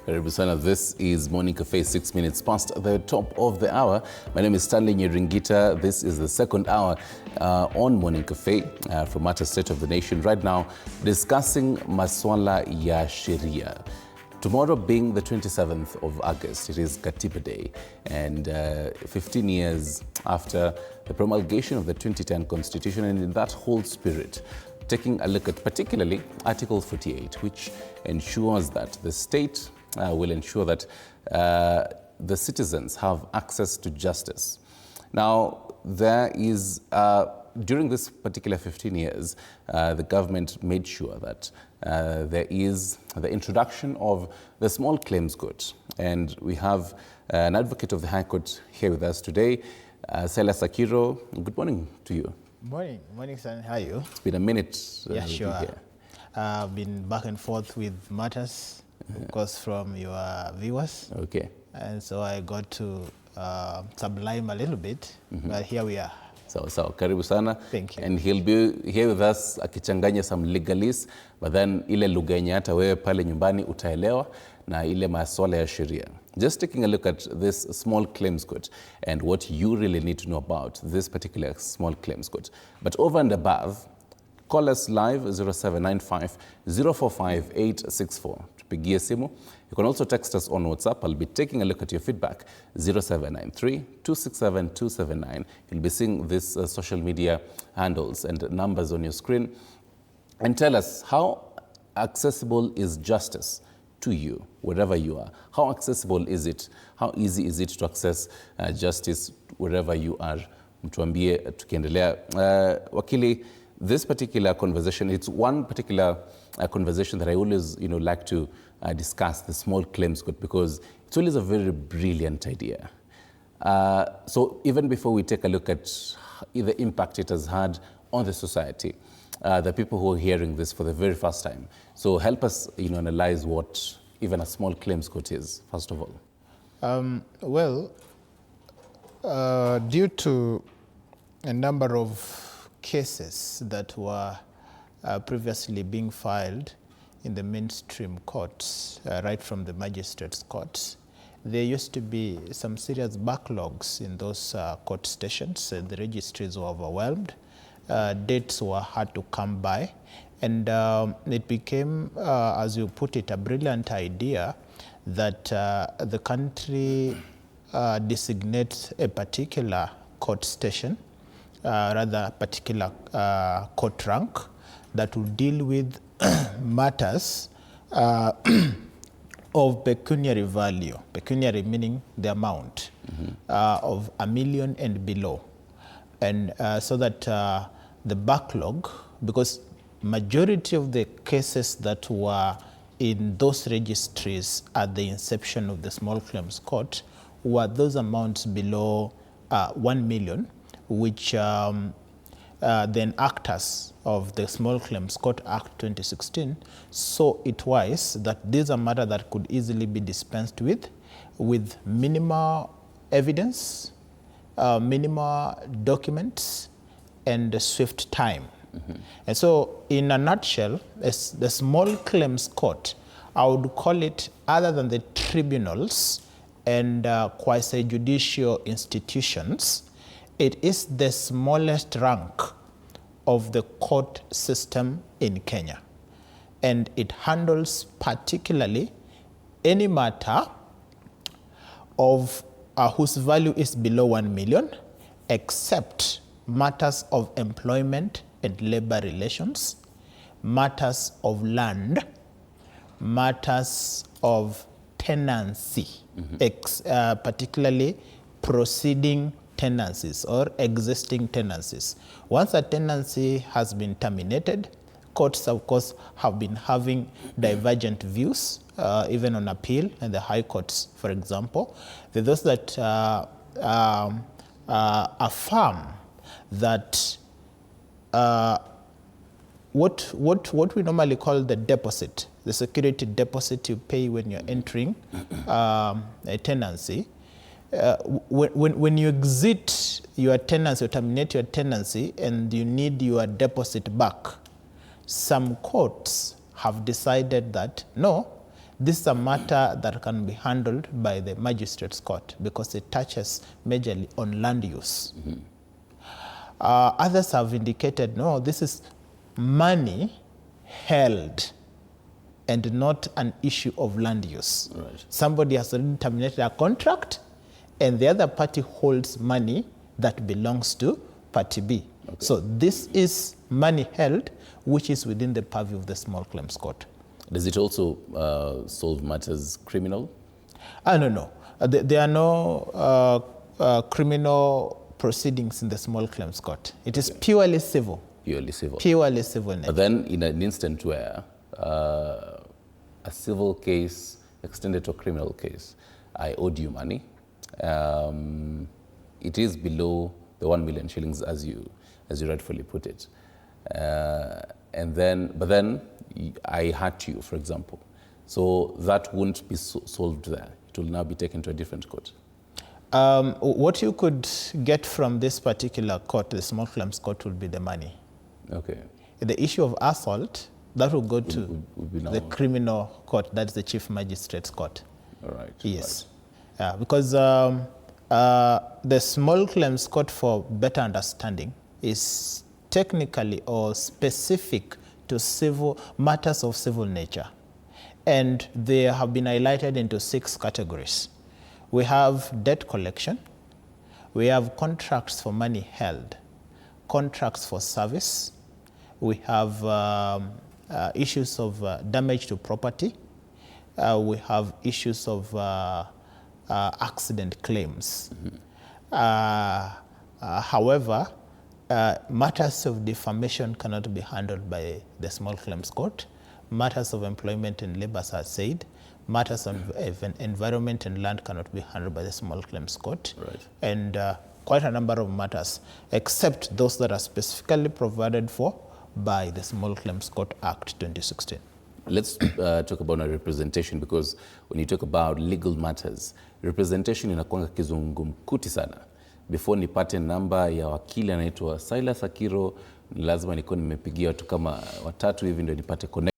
Karibu sana. This is Morning Cafe, 6 minutes past the top of the hour. My name is Stanley Nyiringita. This is the second hour on Morning Cafe from Matter State of the Nation. Right now, discussing maswala ya sheria. Tomorrow being the 27th of August, it is Katiba Day, and 15 years after the promulgation of the 2010 Constitution, and in that whole spirit, taking a look at particularly Article 48, which ensures that the state will ensure that the citizens have access to justice. Now, there is, during this particular 15 years, the government made sure that there is the introduction of the small claims court. And we have an advocate of the High Court here with us today, Silas Akiro. Good morning to you. Morning, son. How are you? It's been a minute. Yeah, sure. I've been back and forth with matters, of course, from your viewers. Okay. And so I got to sublime a little bit, but here we are. So, karibu sana. Thank you. And he'll be here with us akichanganya some legalists, but then ile lugha yenye hata wewe pale nyumbani utaelewa na ile maswala ya sheria. Just taking a look at this small claims court and what you really need to know about this particular small claims court. But over and above, call us live 0795 045 864. Tupigie simu. You can also text us on WhatsApp. I'll be taking a look at your feedback, 0793 267 279. You'll be seeing these social media handles and numbers on your screen. And tell us, how accessible is justice to you, wherever you are? How accessible is it? How easy is it to access justice wherever you are? Mtuambie tukiendelea. Wakili, this particular conversation, it's one particular conversation that I always, like to discuss, the small claims court, because it's always a very brilliant idea. So even before we take a look at the impact it has had on the society, the people who are hearing this for the very first time. So help us, analyze what even a small claims court is, first of all. Due to a number of cases that were previously being filed in the mainstream courts, right from the magistrates' courts, there used to be some serious backlogs in those court stations. The registries were overwhelmed. Dates were hard to come by. And it became, as you put it, a brilliant idea that the country designates a particular court station, rather a particular court rank, that will deal with matters of pecuniary value, pecuniary meaning the amount of $1 million and below. And so that the backlog, because majority of the cases that were in those registries at the inception of the small claims court were those amounts below 1 million, which then actors of the Small Claims Court Act 2016 saw it wise that these are matters that could easily be dispensed with minimal evidence, minimal documents, and swift time. And so, in a nutshell, the Small Claims Court, I would call it, other than the tribunals and quasi-judicial institutions, it is the smallest rank of the court system in Kenya. And it handles particularly any matter of whose value is below 1 million, except matters of employment and labor relations, matters of land, matters of tenancy, particularly proceeding tenancies or existing tenancies. Once a tenancy has been terminated, courts, of course, have been having divergent views, even on appeal in the high courts, for example. There are those that affirm that what we normally call the deposit, the security deposit you pay when you're entering a tenancy, when you exit your tenancy or terminate your tenancy and you need your deposit back, some courts have decided that no, This is a matter that can be handled by the magistrate's court because it touches majorly on land use. Others have indicated, no, this is money held and not an issue of land use. Right. Somebody has already terminated a contract and the other party holds money that belongs to party B. Okay. So this is money held which is within the purview of the small claims court. Does it also solve matters criminal? No. There are no criminal proceedings in the small claims court. It is purely civil. Purely civil. Purely civil. But then in an instant where a civil case extended to a criminal case, I owed you money. It is below the 1 million shillings as you rightfully put it. But then I hurt you, for example. So that won't be solved there. It will now be taken to a different court. What you could get from this particular court, the small claims court, would be the money. Okay. The issue of assault, that will go to the criminal court, that's the chief magistrate's court. All right. Yes. Right. Because the small claims court, for better understanding, is technically or specific to civil matters of civil nature. And they have been highlighted into 6 categories. We have debt collection, we have contracts for money held, contracts for service, we have issues of damage to property, we have issues of accident claims. However, matters of defamation cannot be handled by the small claims court. Matters of employment and labor, as I said, matters of environment and land cannot be handled by the small claims court. Right. And quite a number of matters, except those that are specifically provided for by the Small Claims Court Act 2016. Let's talk about a representation, because when you talk about legal matters, representation inakuanga kizungumkuti sana. Before nipate namba ya wakili anaitwa Silas Akiro, lazima nikuwa nimepigia watu kama 3 hivi ndio nipate connect.